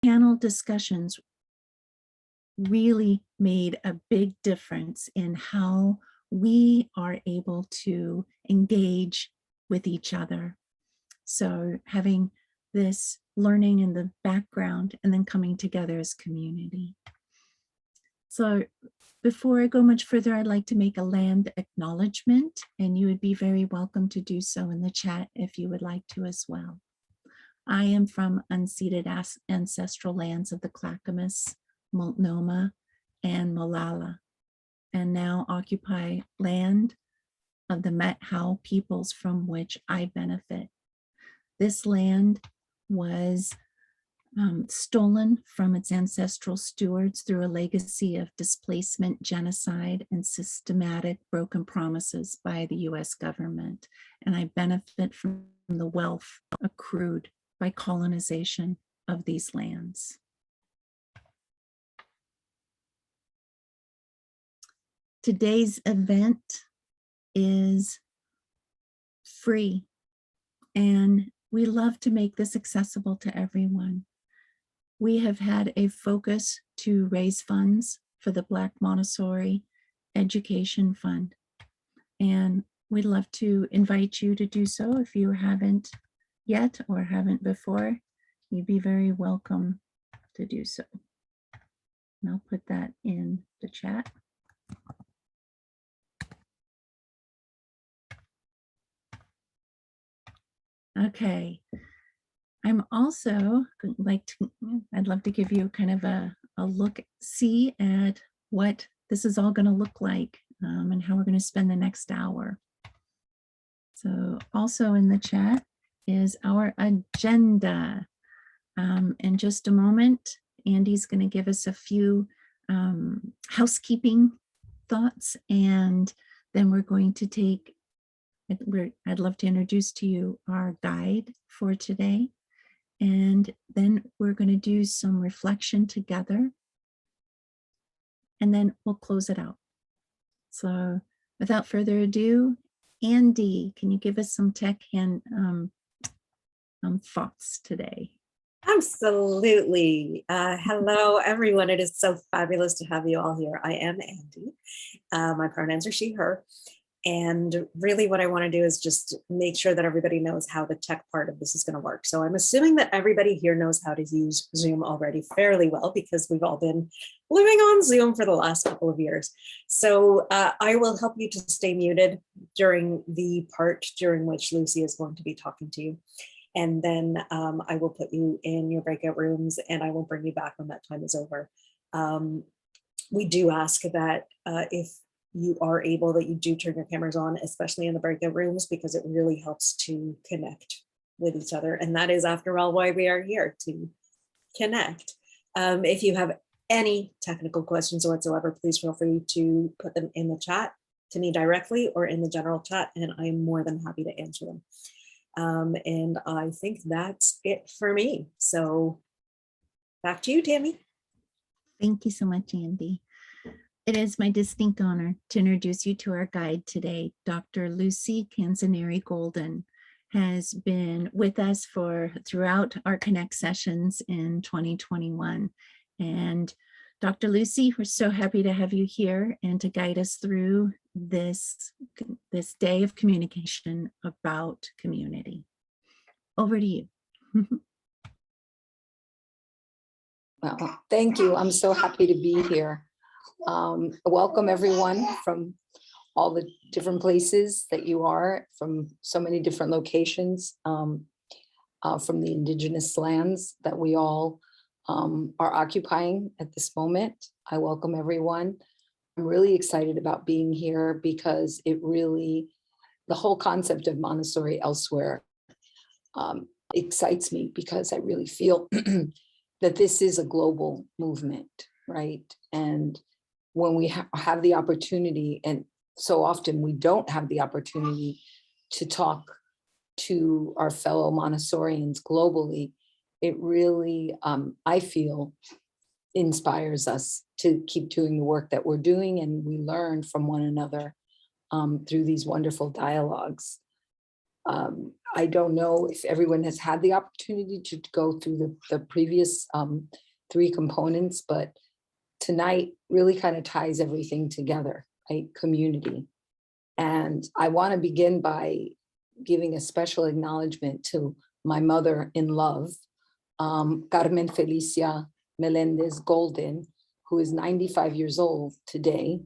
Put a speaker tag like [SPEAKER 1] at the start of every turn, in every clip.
[SPEAKER 1] panel discussions really made a big difference in how we are able to engage with each other. So having this learning in the background and then coming together as community. So before I go much further, I'd like to make a land acknowledgement, and you would be very welcome to do so in the chat if you would like to as well. I am from unceded ancestral lands of the Clackamas, Multnomah, and Molalla, and now occupy land of the Methow peoples from which I benefit. This land was stolen from its ancestral stewards through a legacy of displacement, genocide, and systematic broken promises by the US government. And I benefit from the wealth accrued by colonization of these lands. Today's event is free, and we love to make this accessible to everyone. We have had a focus to raise funds for the Black Montessori Education Fund, and we'd love to invite you to do so if you haven't yet or haven't before. You'd be very welcome to do so. And I'll put that in the chat. Okay. I'm also I'd love to give you kind of a look, see at what this is all going to look like and how we're going to spend the next hour. So also in the chat is our agenda. In just a moment, Andy's going to give us a few housekeeping thoughts, and then we're going to take, I'd love to introduce to you our guide for today. And then we're going to do some reflection together, and then we'll close it out. So without further ado, Andy, can you give us some tech and thoughts today?
[SPEAKER 2] Absolutely. Hello, everyone. It is so fabulous to have you all here. I am Andy. My pronouns are she, her. And really what I want to do is just make sure that everybody knows how the tech part of this is going to work. So I'm assuming that everybody here knows how to use Zoom already fairly well, because we've all been living on Zoom for the last couple of years. So I will help you to stay muted during the part during which Lucy is going to be talking to you. And then I will put you in your breakout rooms, and I will bring you back when that time is over. We do ask that if you are able, that you do turn your cameras on, especially in the breakout rooms, because it really helps to connect with each other. And that is, after all, why we are here, to connect. If you have any technical questions whatsoever, please feel free to put them in the chat to me directly or in the general chat, and I'm more than happy to answer them. And I think that's it for me. So back to you, Tammy.
[SPEAKER 1] Thank you so much, Andy. It is my distinct honor to introduce you to our guide today. Dr. Lucy Canzaneri Golden has been with us throughout our Connect sessions in 2021. And Dr. Lucy, we're so happy to have you here and to guide us through this day of communication about community. Over to you.
[SPEAKER 3] Well, thank you. I'm so happy to be here. Welcome everyone from all the different places that you are, from so many different locations, from the indigenous lands that we all are occupying at this moment. I welcome everyone. I'm really excited about being here because it really, the whole concept of Montessori elsewhere excites me, because I really feel that this is a global movement, right? And when we have the opportunity, and so often we don't have the opportunity to talk to our fellow Montessorians globally, it really, I feel, inspires us to keep doing the work that we're doing, and we learn from one another through these wonderful dialogues. I don't know if everyone has had the opportunity to go through the previous 3 components, but tonight really kind of ties everything together, right? Community. And I want to begin by giving a special acknowledgement to my mother in love, Carmen Felicia Melendez Golden, who is 95 years old today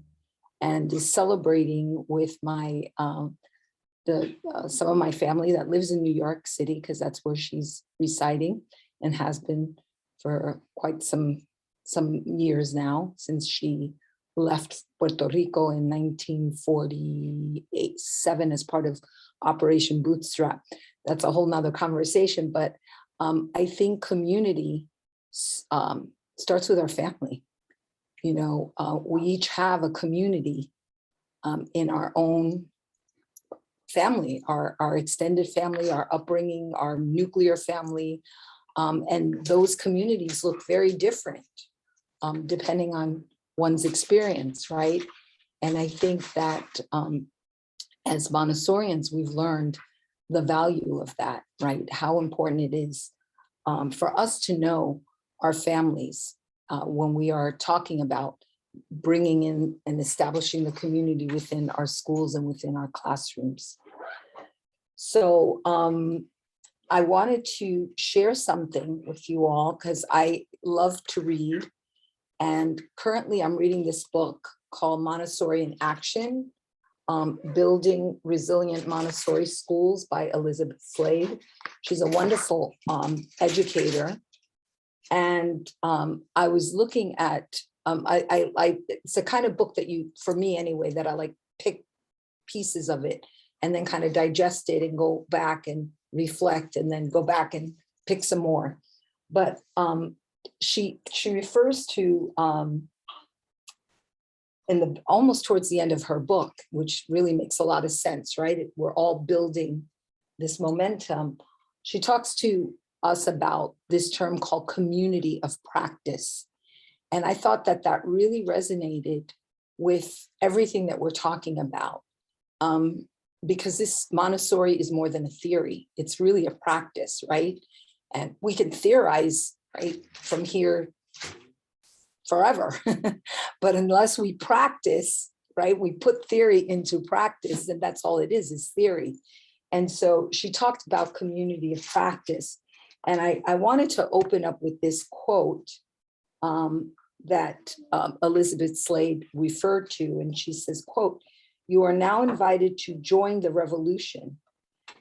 [SPEAKER 3] and is celebrating with my some of my family that lives in New York City, because that's where she's residing and has been for quite some years now, since she left Puerto Rico in 1947 as part of Operation Bootstrap. That's a whole nother conversation, but I think community starts with our family. You know, we each have a community in our own family, our extended family, our upbringing, our nuclear family, and those communities look very different depending on one's experience, right? And I think that as Montessorians, we've learned the value of that, right? How important it is for us to know our families when we are talking about bringing in and establishing the community within our schools and within our classrooms. So I wanted to share something with you all because I love to read. And currently I'm reading this book called Montessori in Action, Building Resilient Montessori Schools by Elizabeth Slade. She's a wonderful educator. And I was looking at, it's the kind of book that you, for me anyway, that I like pick pieces of it and then kind of digest it and go back and reflect and then go back and pick some more. But she refers to, almost towards the end of her book, which really makes a lot of sense, right? We're all building this momentum. She talks to us about this term called community of practice. And I thought that that really resonated with everything that we're talking about. Because this Montessori is more than a theory. It's really a practice, right? And we can theorize, right, from here forever. But unless we practice, right, we put theory into practice, and that's all it is theory. And so she talked about community of practice. And I wanted to open up with this quote that Elizabeth Slade referred to. And she says, quote, "You are now invited to join the revolution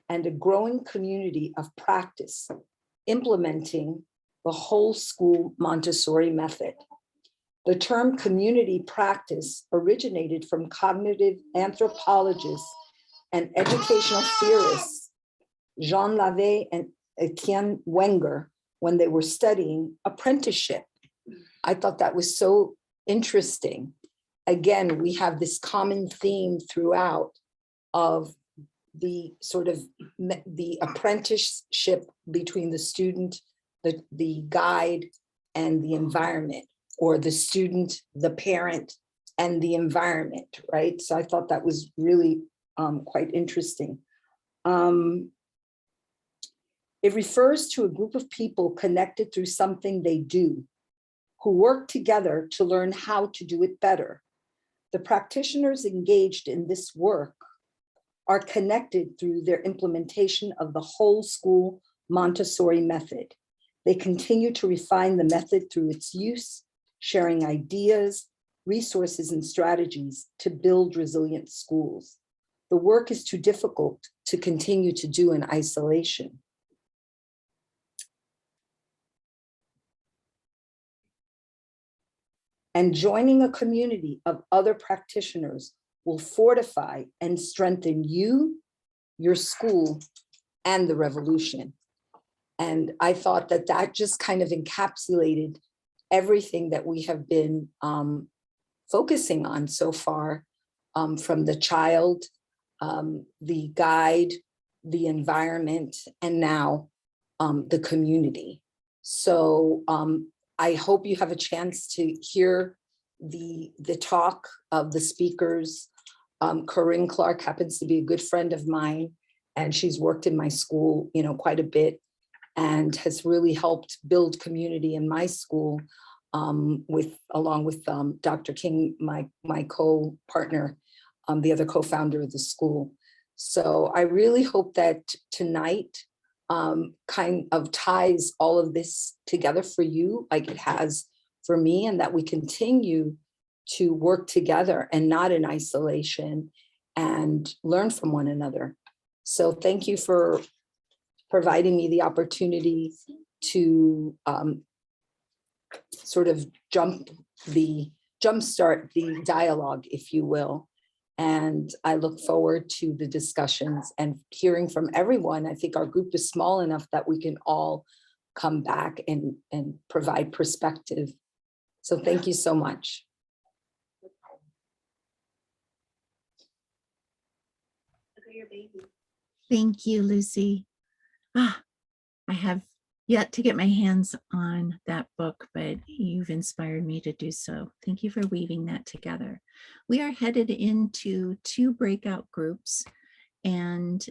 [SPEAKER 3] and a growing community of practice, implementing the whole school Montessori method. The term community practice originated from cognitive anthropologists and educational theorists, Jean Lavey and Etienne Wenger, when they were studying apprenticeship." I thought that was so interesting. Again, we have this common theme throughout of the sort of the apprenticeship between the student, the guide, and the environment, or the student, the parent, and the environment, right? So I thought that was really quite interesting. It refers to a group of people connected through something they do, who work together to learn how to do it better. The practitioners engaged in this work are connected through their implementation of the whole school Montessori method. They continue to refine the method through its use, sharing ideas, resources, and strategies to build resilient schools. The work is too difficult to continue to do in isolation. And joining a community of other practitioners will fortify and strengthen you, your school, and the revolution. And I thought that that just kind of encapsulated everything that we have been focusing on so far, from the child, the guide, the environment, and now the community. So I hope you have a chance to hear the talk of the speakers. Corinne Clark happens to be a good friend of mine, and she's worked in my school, quite a bit, and has really helped build community in my school, along with Dr. King, my co-partner, the other co-founder of the school. So I really hope that tonight kind of ties all of this together for you, like it has for me, and that we continue to work together and not in isolation and learn from one another. So thank you for providing me the opportunity to sort of jumpstart the dialogue, if you will. And I look forward to the discussions and hearing from everyone. I think our group is small enough that we can all come back and provide perspective. So thank you so much.
[SPEAKER 1] Thank you, Lucy. I have yet to get my hands on that book, but you've inspired me to do so. Thank you for weaving that together. We are headed into 2 breakout groups, and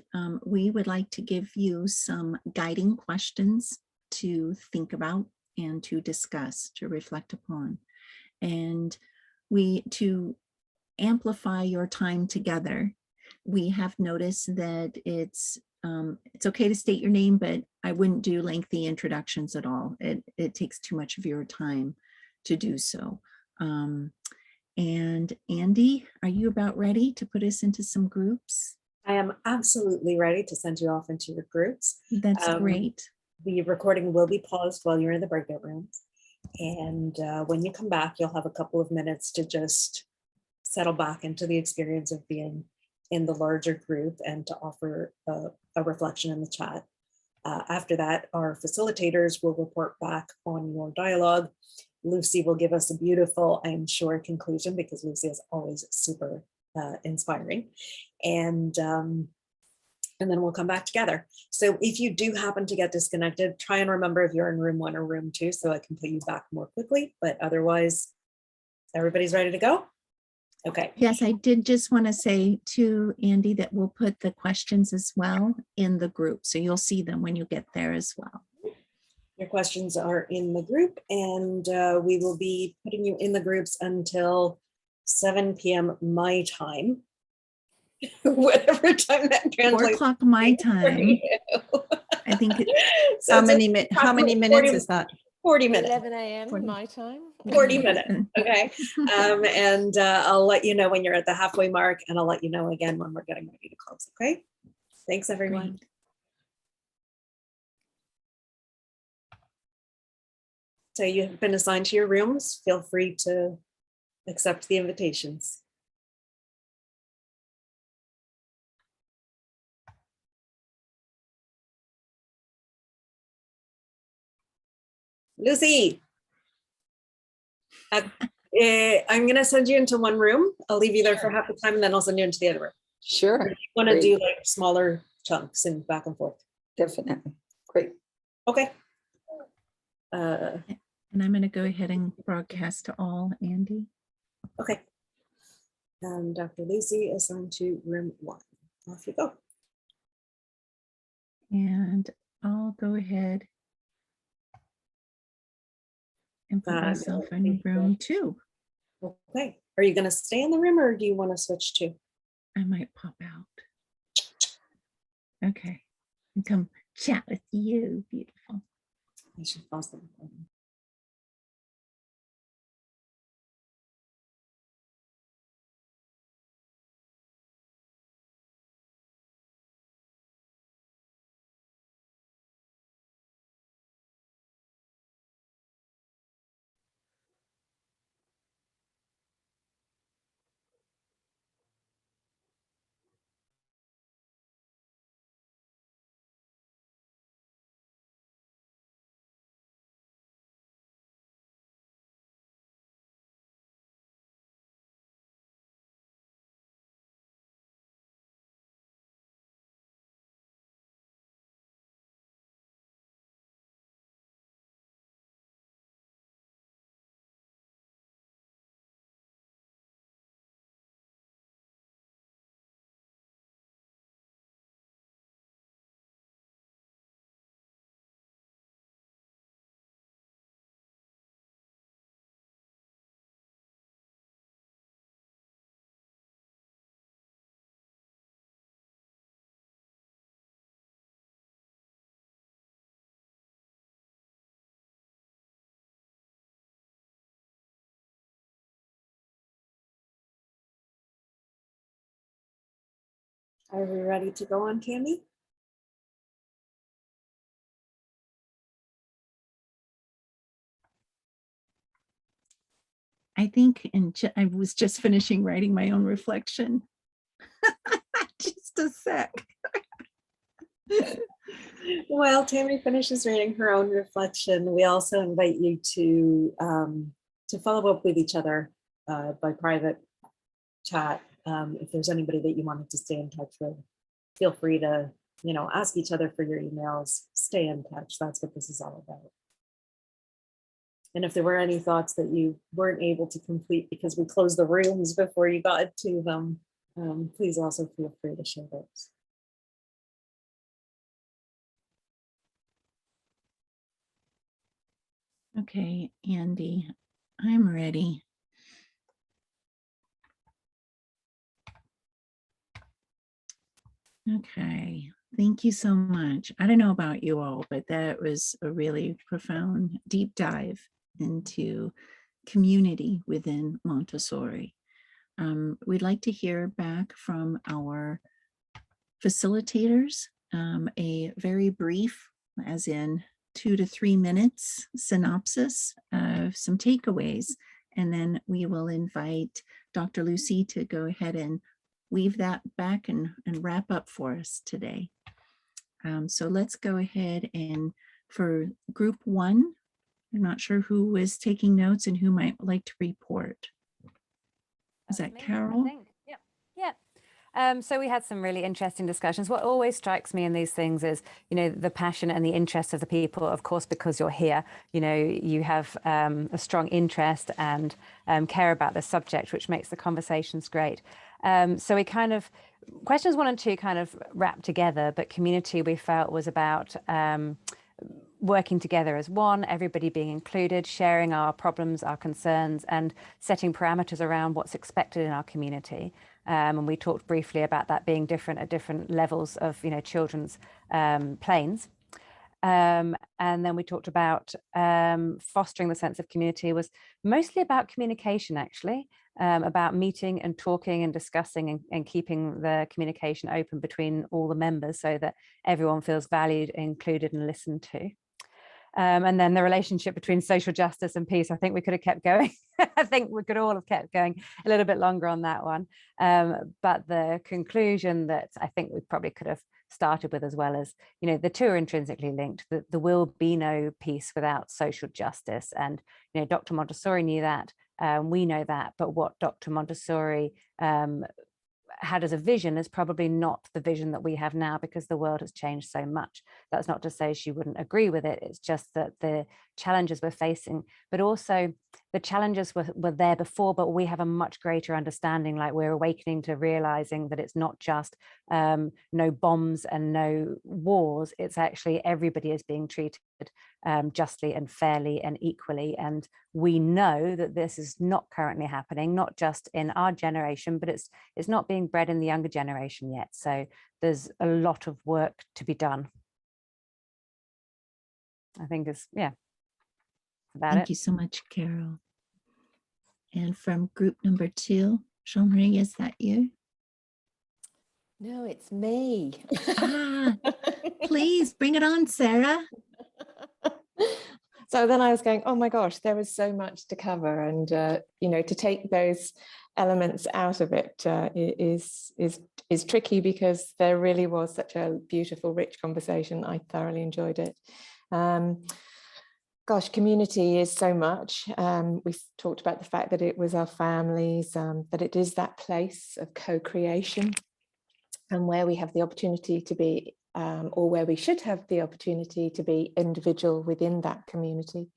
[SPEAKER 1] we would like to give you some guiding questions to think about and to discuss, to reflect upon. And to amplify your time together, we have noticed that it's okay to state your name, but I wouldn't do lengthy introductions at all. It takes too much of your time to do so. And Andy, are you about ready to put us into some groups?
[SPEAKER 2] I am absolutely ready to send you off into your groups.
[SPEAKER 1] That's great.
[SPEAKER 2] The recording will be paused while you're in the breakout rooms. And when you come back, you'll have a couple of minutes to just settle back into the experience of being in the larger group and to offer a reflection in the chat. After that, our facilitators will report back on your dialogue. Lucy will give us a beautiful, I'm sure, conclusion, because Lucy is always super inspiring. And then we'll come back together. So if you do happen to get disconnected, try and remember if you're in room 1 or room 2 so I can put you back more quickly, but otherwise, everybody's ready to go? Okay.
[SPEAKER 1] Yes, I did just want to say to Andy that we'll put the questions as well in the group. So you'll see them when you get there as well.
[SPEAKER 2] Your questions are in the group, and we will be putting you in the groups until 7 p.m. my time. Whatever time that
[SPEAKER 1] 4
[SPEAKER 2] translates.
[SPEAKER 1] o'clock my time. I think
[SPEAKER 2] So
[SPEAKER 4] How
[SPEAKER 2] it's
[SPEAKER 4] many minutes
[SPEAKER 2] 40
[SPEAKER 4] is that?
[SPEAKER 2] 40 minutes.
[SPEAKER 5] 11 a.m.
[SPEAKER 1] 40.
[SPEAKER 5] my time.
[SPEAKER 2] 40 minutes. Okay. And I'll let you know when you're at the halfway mark, and I'll let you know again when we're getting ready to close. Okay. Thanks, everyone.
[SPEAKER 1] Great.
[SPEAKER 2] So you have been assigned to your rooms. Feel free to accept the invitations. Lucy, I'm going to send you into one room. I'll leave you there for half the time, and then I'll send you into the other room.
[SPEAKER 3] Sure.
[SPEAKER 2] You want to
[SPEAKER 3] Great.
[SPEAKER 2] do like smaller chunks and back and forth.
[SPEAKER 3] Definitely. Great.
[SPEAKER 2] Okay.
[SPEAKER 1] And I'm going to go ahead and broadcast to all, Andy.
[SPEAKER 2] Okay. Dr. Lucy assigned to room 1. Off you go.
[SPEAKER 1] And I'll go ahead and put myself in room 2.
[SPEAKER 2] Okay. Are you going to stay in the room, or do you want to switch to?
[SPEAKER 1] I might pop out. Okay. And come chat with you. Beautiful.
[SPEAKER 2] I should pause the recording. Are we ready to go on, Tammy?
[SPEAKER 1] I think I was just finishing writing my own reflection. Just a sec.
[SPEAKER 2] While Tammy finishes reading her own reflection, we also invite you to follow up with each other by private chat. If there's anybody that you wanted to stay in touch with, feel free to, ask each other for your emails, stay in touch. That's what this is all about. And if there were any thoughts that you weren't able to complete because we closed the rooms before you got to them, please also feel free to share those.
[SPEAKER 1] Okay, Andy, I'm ready. Okay, thank you so much. I don't know about you all, but that was a really profound deep dive into community within Montessori. We'd like to hear back from our facilitators, a very brief, as in 2 to 3 minutes synopsis of some takeaways, and then we will invite Dr. Lucy to go ahead and weave that back and wrap up for us today. So let's go ahead and for group 1, I'm not sure who is taking notes and who might like to report. Is that
[SPEAKER 4] Me,
[SPEAKER 1] Carol?
[SPEAKER 4] I think. Yeah. So we had some really interesting discussions. What always strikes me in these things is, the passion and the interest of the people, of course, because you're here, you have a strong interest and care about the subject, which makes the conversations great. So we kind of, questions 1 and 2 kind of wrapped together, but community we felt was about working together as one, everybody being included, sharing our problems, our concerns, and setting parameters around what's expected in our community. And we talked briefly about that being different at different levels of, children's planes. And then we talked about fostering the sense of community was mostly about communication, actually, about meeting and talking and discussing and keeping the communication open between all the members so that everyone feels valued, included, and listened to. And then the relationship between social justice and peace. I think we could have kept going. I think we could all have kept going a little bit longer on that one. But the conclusion that I think we probably could have started with as well as, the two are intrinsically linked. There will be no peace without social justice. And, Dr. Montessori knew that. We know that. But what Dr. Montessori had as a vision is probably not the vision that we have now, because the world has changed so much. That's not to say she wouldn't agree with it. It's just that the challenges we're facing, but also the challenges were there before, but we have a much greater understanding, like we're awakening to realizing that it's not just no bombs and no wars. It's actually everybody is being treated justly and fairly and equally. And we know that this is not currently happening, not just in our generation, but it's not being bred in the younger generation yet. So there's a lot of work to be done. I think it's, yeah, about
[SPEAKER 1] Thank
[SPEAKER 4] it.
[SPEAKER 1] you so much, Carol. And from group number 2, Jean-Marie, is that you?
[SPEAKER 5] No, it's me.
[SPEAKER 1] Please bring it on, Sarah.
[SPEAKER 5] So then I was going, oh my gosh, there was so much to cover, and to take those elements out of it is tricky, because there really was such a beautiful, rich conversation. I thoroughly enjoyed it. Gosh, community is so much. We talked about the fact that it was our families, that it is that place of co-creation, and where we have the opportunity to be, or where we should have the opportunity to be individual within that community.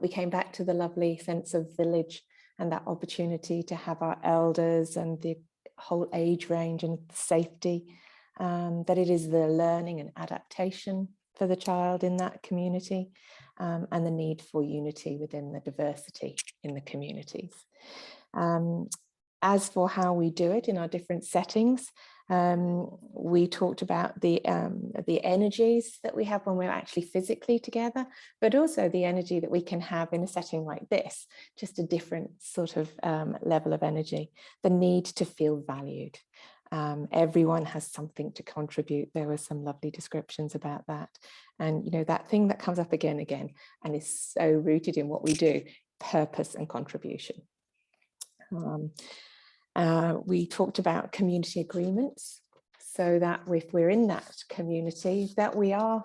[SPEAKER 5] We came back to the lovely sense of village and that opportunity to have our elders and the whole age range and safety, that it is the learning and adaptation for the child in that community, and the need for unity within the diversity in the communities. As for how we do it in our different settings, we talked about the energies that we have when we're actually physically together, but also the energy that we can have in a setting like this, just a different sort of level of energy, the need to feel valued. Everyone has something to contribute. There were some lovely descriptions about that. And, you know, that thing that comes up again and again, and is so rooted in what we do, purpose and contribution. We talked about community agreements, so that if we're in that community, that we are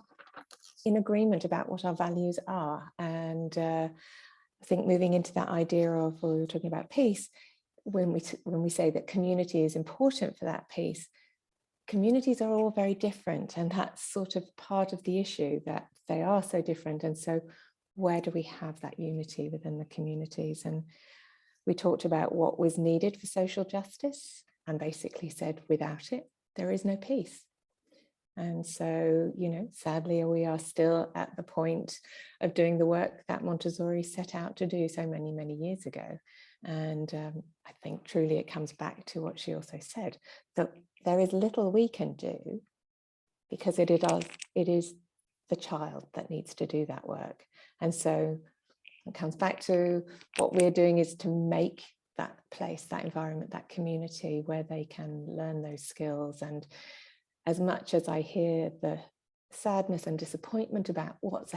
[SPEAKER 5] in agreement about what our values are. And I think moving into that idea of, well, we were talking about peace, when we say that community is important for that peace, communities are all very different, and that's sort of part of the issue, that they are so different. And so where do we have that unity within the communities? And we talked about what was needed for social justice, and basically said, without it, there is no peace. And so, you know, sadly, we are still at the point of doing the work that Montessori set out to do so many, many years ago. And I think truly it comes back to what she also said, that there is little we can do, because it is the child that needs to do that work. And so it comes back to what we're doing is to make that place, that environment, that community where they can learn those skills. And as much as I hear the sadness and disappointment about what's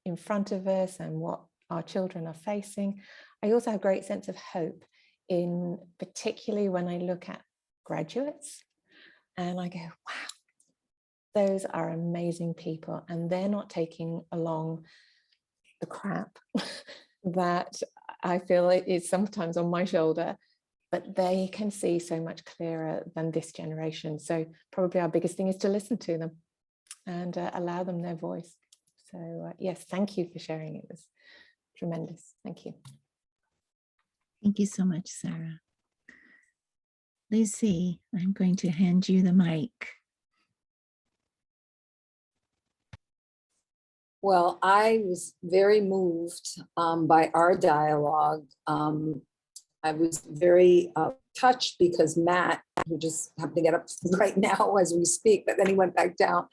[SPEAKER 5] in front of us and what our children are facing, I also have a great sense of hope, in particularly when I look at graduates and I go, wow, those are amazing people, and they're not taking along the crap that I feel is sometimes on my shoulder, but they can see so much clearer than this generation. So probably our biggest thing is to listen to them and allow them their voice. So yes, thank you for sharing. It was tremendous. Thank you.
[SPEAKER 1] Thank you so much, Sarah. Lucy, I'm going to hand you the mic.
[SPEAKER 3] Well, I was very moved by our dialogue. I was very touched because Matt, who just happened to get up right now as we speak, but then he went back down.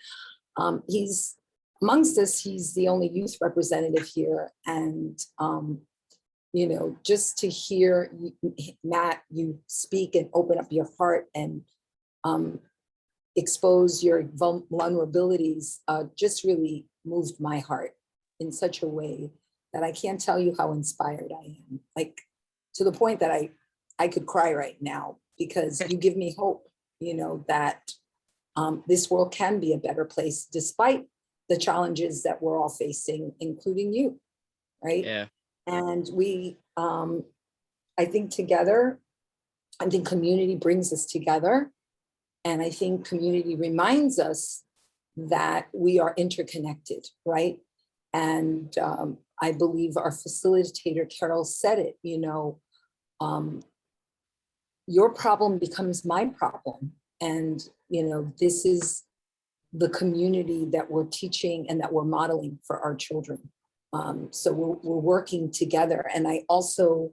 [SPEAKER 3] He's amongst us, he's the only youth representative here. And, you know, just to hear Matt, you speak and open up your heart and expose your vulnerabilities, just really moved my heart in such a way that I can't tell you how inspired I am. Like, to the point that I could cry right now, because you give me hope, you know, that this world can be a better place despite the challenges that we're all facing, including you, right?
[SPEAKER 6] Yeah.
[SPEAKER 3] And we, I think together, I think community brings us together. And I think community reminds us that we are interconnected, right? And I believe our facilitator, Carol, said it, you know, your problem becomes my problem. And, you know, this is the community that we're teaching and that we're modeling for our children. So we're working together. And I also,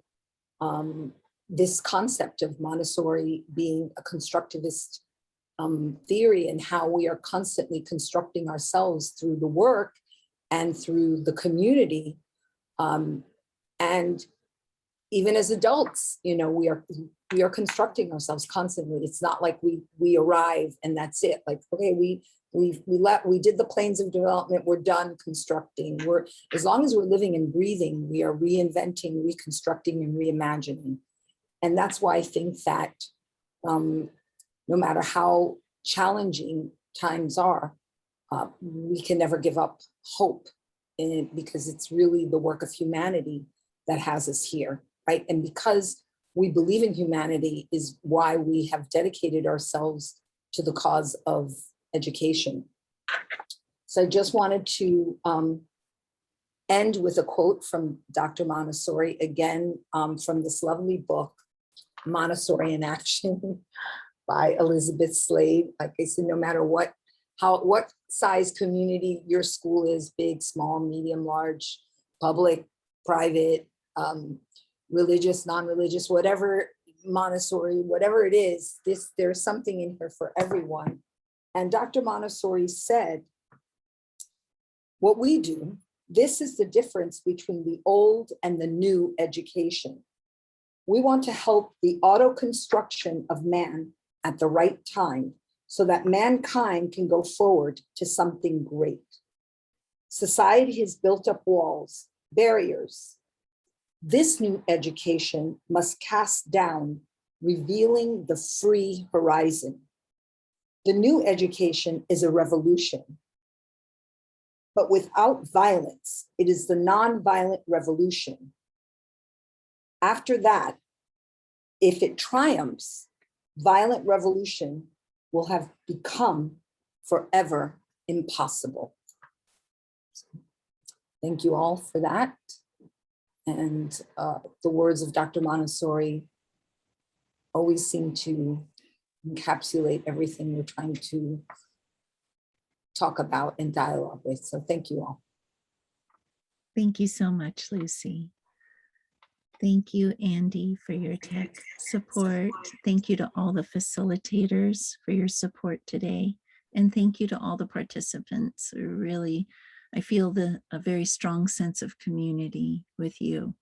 [SPEAKER 3] this concept of Montessori being a constructivist theory, and how we are constantly constructing ourselves through the work and through the community. And even as adults, you know, we are constructing ourselves constantly. It's not like we arrive and that's it. Like, okay, we did the planes of development, we're done constructing. As long as we're living and breathing, we are reinventing, reconstructing, and reimagining. And that's why I think that no matter how challenging times are, we can never give up hope in it, because it's really the work of humanity that has us here, right? And because we believe in humanity is why we have dedicated ourselves to the cause of education. So I just wanted to end with a quote from Dr. Montessori, again, from this lovely book, Montessori in Action by Elizabeth Slade. Like I said, no matter what size community your school is, big, small, medium, large, public, private, religious, non-religious, whatever, Montessori, whatever it is, there's something in here for everyone. And Dr. Montessori said, what we do, this is the difference between the old and the new education. We want to help the auto-construction of man
[SPEAKER 6] at the right time so that mankind can go forward to something great. Society has built up walls, barriers. This new education must cast down, revealing the free horizon. The new education is a revolution. But without violence, it is the nonviolent revolution. After that, if it triumphs, violent revolution will have become forever impossible. Thank you all for that. And the words of Dr. Montessori always seem to encapsulate everything we're trying to talk about and dialogue with. So thank you all.
[SPEAKER 1] Thank you so much, Lucy. Thank you, Andy, for your tech support. Thank you to all the facilitators for your support today. And thank you to all the participants. Really, I feel a very strong sense of community with you.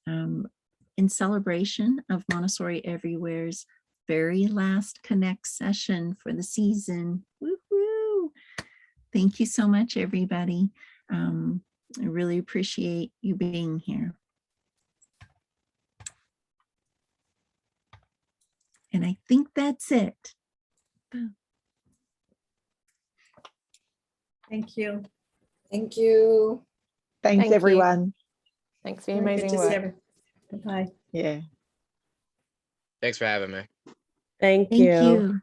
[SPEAKER 1] In celebration of Montessori Everywhere's very last Connect session for the season. Woo-hoo! Thank you so much, everybody. I really appreciate you being here. And I think that's it.
[SPEAKER 2] Thank you.
[SPEAKER 6] Thank you.
[SPEAKER 5] Thanks,
[SPEAKER 3] Thank you.
[SPEAKER 5] everyone. Thanks for your
[SPEAKER 2] Good
[SPEAKER 5] amazing
[SPEAKER 2] to see
[SPEAKER 5] work.
[SPEAKER 2] everyone. Bye.
[SPEAKER 5] Yeah.
[SPEAKER 7] Thanks for having me.
[SPEAKER 8] Thank
[SPEAKER 1] Thank
[SPEAKER 8] you.
[SPEAKER 1] you.